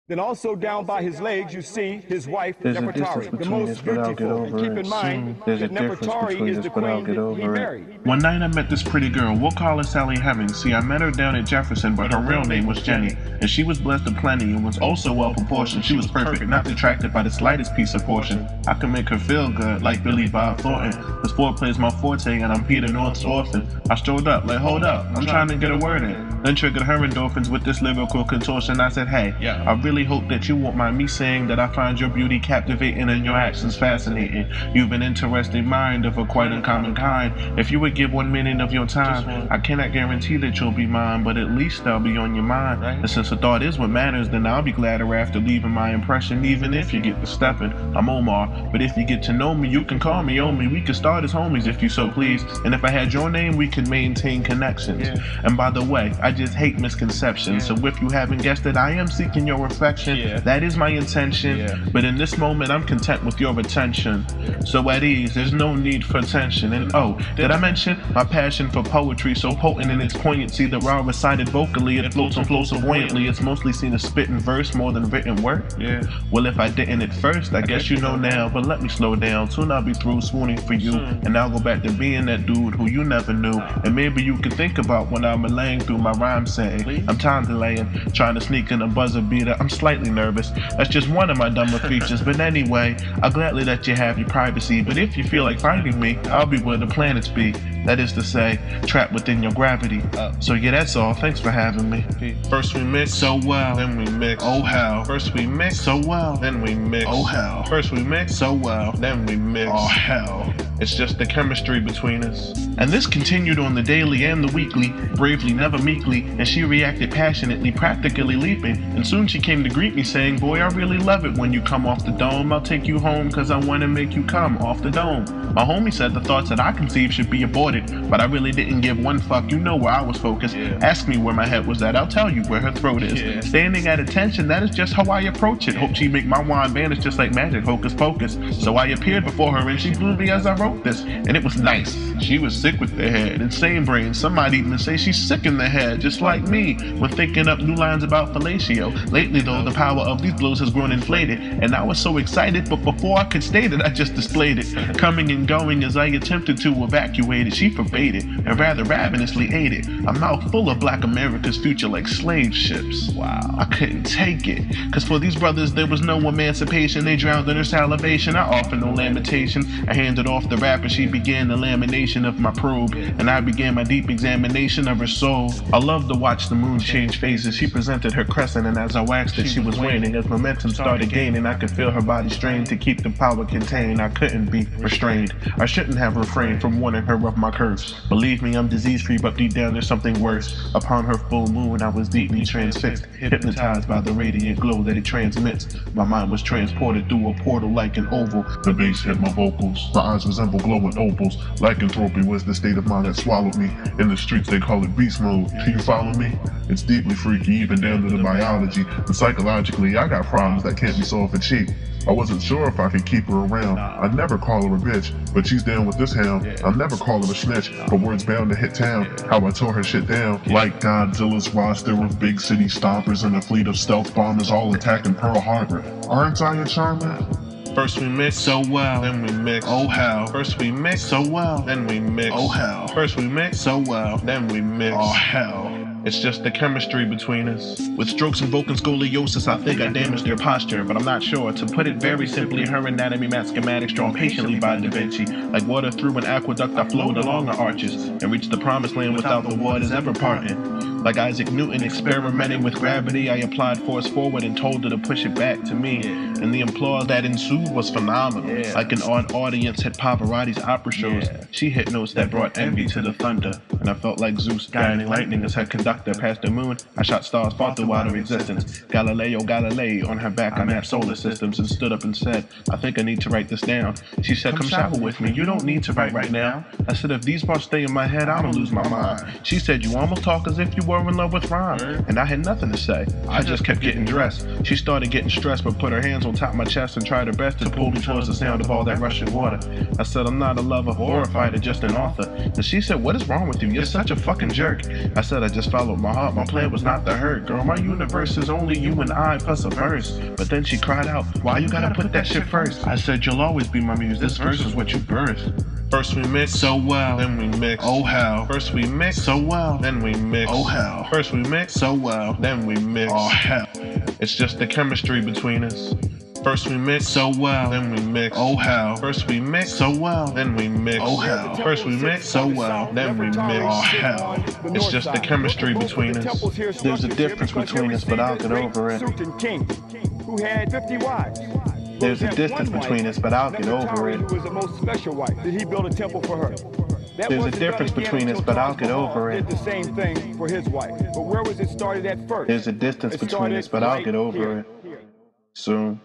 Then also down by his legs, you see his wife, There's a difference Nefertari, the between most this, but I'll get beautiful. And over keep it in mind soon. There's a that difference Nefertari between is this, the but I'll queen get that he over it. married. One night I met this pretty girl, we'll call her Sally Hemings. See, I met her down at Jefferson, but her real name was Jenny. And she was blessed aplenty and was oh so well proportioned. She was perfect, not detracted by the slightest piece of portion. I can make her feel good, like Billy Bob Thornton. This foreplay's my forte, and I'm Peter North's orphan. I strolled up, like, hold up, I'm trying to get a word in. Then triggered her endorphins with this lyrical contortion. I said, hey, I really hope that you won't mind me saying that I find your beauty captivating and your actions fascinating. You've an interesting mind of a quite uncommon kind. If you would give 1 minute of your time, I cannot guarantee that you'll be mine, but at least I'll be on your mind. And since the thought is what matters, then I'll be gladder after leaving my impression, even if you get to stepping. I'm Omar, but if you get to know me, you can call me Omi. We can start as homies if you so please. And if I had your name, we can maintain connections. And by the way, I just hate misconceptions. So if you haven't guessed it, I am seeking your affection. That is my intention. But in this moment, I'm content with your attention. So at ease, there's no need for tension. And oh, did I mention my passion for poetry, so potent in its poignancy that while recited vocally, it floats and flows so buoyantly. It's mostly seen as spitting verse more than written word. Well, if I didn't at first, I guess you know now. But let me slow down. Soon I'll be through swooning for you, and I'll go back to being that dude who you never knew. And maybe you can think about when I'm laying through my rhyme saying I'm time delaying, trying to sneak in a buzzer beater. I'm slightly nervous. That's just one of my dumber features. But anyway, I'll gladly let you have your privacy. But if you feel like finding me, I'll be where the planets be. That is to say, trapped within your gravity. So yeah, that's all. Thanks for having me. First we mix so well, then we mix. Oh hell. First we mix so well, then we mix. Oh hell. First we mix so well, then we mix. Oh hell. It's just the chemistry between us. And this continued on the daily and the weekly, bravely, never meekly, and she reacted passionately, practically leaping. And soon she came to greet me saying, boy, I really love it when you come off the dome. I'll take you home cause I want to make you come off the dome. My homie said the thoughts that I conceived should be aborted, but I really didn't give one fuck. You know where I was focused. Ask me where my head was at, I'll tell you where her throat is. Standing at attention, that is just how I approach it. Hope she make my wine vanish just like magic, hocus pocus. So I appeared before her and she blew me as I wrote this. And it was nice. She was sick with the head, insane brain. Some might even say she's sick in the head, just like me, when thinking up new lines about fellatio. Lately though, the power of these blows has grown inflated, and I was so excited, but before I could state it, I just displayed it. Coming and going as I attempted to evacuate it, she forbade it, and rather ravenously ate it. A mouth full of black America's future like slave ships. Wow. I couldn't take it, cause for these brothers there was no emancipation. They drowned in her salivation, I offered no lamentation. I handed off the rap and she began the lamination of my probe, and I began my deep examination of her soul. I loved to watch the moon change phases. She presented her crescent, and as I waxed it, she was waning. As momentum started gaining, I could feel her body strain to keep the power contained. I couldn't be restrained. I shouldn't have refrained from warning her of my curse. Believe me, I'm disease-free, but deep down there's something worse. Upon her full moon, I was deeply transfixed, hypnotized by the radiant glow that it transmits. My mind was transported through a portal like an oval. The bass hit my vocals. My eyes resemble glowing opals. Lycanthropy was the state of mind that swallowed me. In the streets they call it beast mode. Do you follow me? It's deeply freaky, even down to the biology. And psychologically, I got problems that can't be solved for cheap. I wasn't sure if I could keep her around. I'd never call her a bitch, but she's down with this hound. I'll never call her a snitch, but word's bound to hit town. How I tore her shit down. Like Godzilla's roster of big city stompers and a fleet of stealth bombers all attacking Pearl Harbor. Aren't I a charmer? First we mix so well, then we mix. Oh hell. First we mix so well, then we mix. Oh hell. First we mix so well, then we mix. Oh hell. It's just the chemistry between us. With strokes invoking scoliosis, I think I damaged their posture, but I'm not sure. To put it very simply, her anatomy math schematics drawn patiently by Da Vinci. Like water through an aqueduct, I flowed along the arches and reached the promised land without the waters ever parting. Like Isaac Newton experimenting with gravity, I applied force forward and told her to push it back to me. And the applause that ensued was phenomenal. Like an odd audience at Pavarotti's opera shows. She hit notes that brought envy to the thunder. And I felt like Zeus guiding lightning as her conductor. Past the moon, I shot stars far through outer existence. Galileo Galilei, on her back I mapped solar systems and stood up and said, I think I need to write this down. She said, come shower with me, you don't need to write right now. I said, if these bars stay in my head, I'ma lose my mind. She said, you almost talk as if you were in love with rhyme. And I had nothing to say, I just kept getting dressed. She started getting stressed but put her hands on top of my chest and tried her best to pull me towards the sound of all that rushing water. I said, I'm not a lover or a fighter, just an author. And she said, what is wrong with you? You're such a fucking jerk. I said, I just followed swallowed my heart. My plan was not to hurt. Girl, my universe is only you and I plus a verse. But then she cried out, why you gotta put that shit first? I said, you'll always be my muse. This verse is what you birthed. First we mix so well, then we mix. Oh hell. First we mix so well, then we mix. Oh hell. First we mix so well, then we mix. Oh hell. It's just the chemistry between us. First we mix so well, then we mix. Oh hell. First we mix so well, then we mix. Oh hell. First we mix so well, then we mix. Oh hell. It's just the chemistry between us. There's a difference between us, but I'll get over it. Who had 50 wives. There's a distance between us, but I'll get over it. Who was the most special wife? Did he build a temple for her? There's a difference between us, but I'll get over it. Did the same thing for his wife. But where was it started at first? There's a distance between us, but I'll get over it. Soon.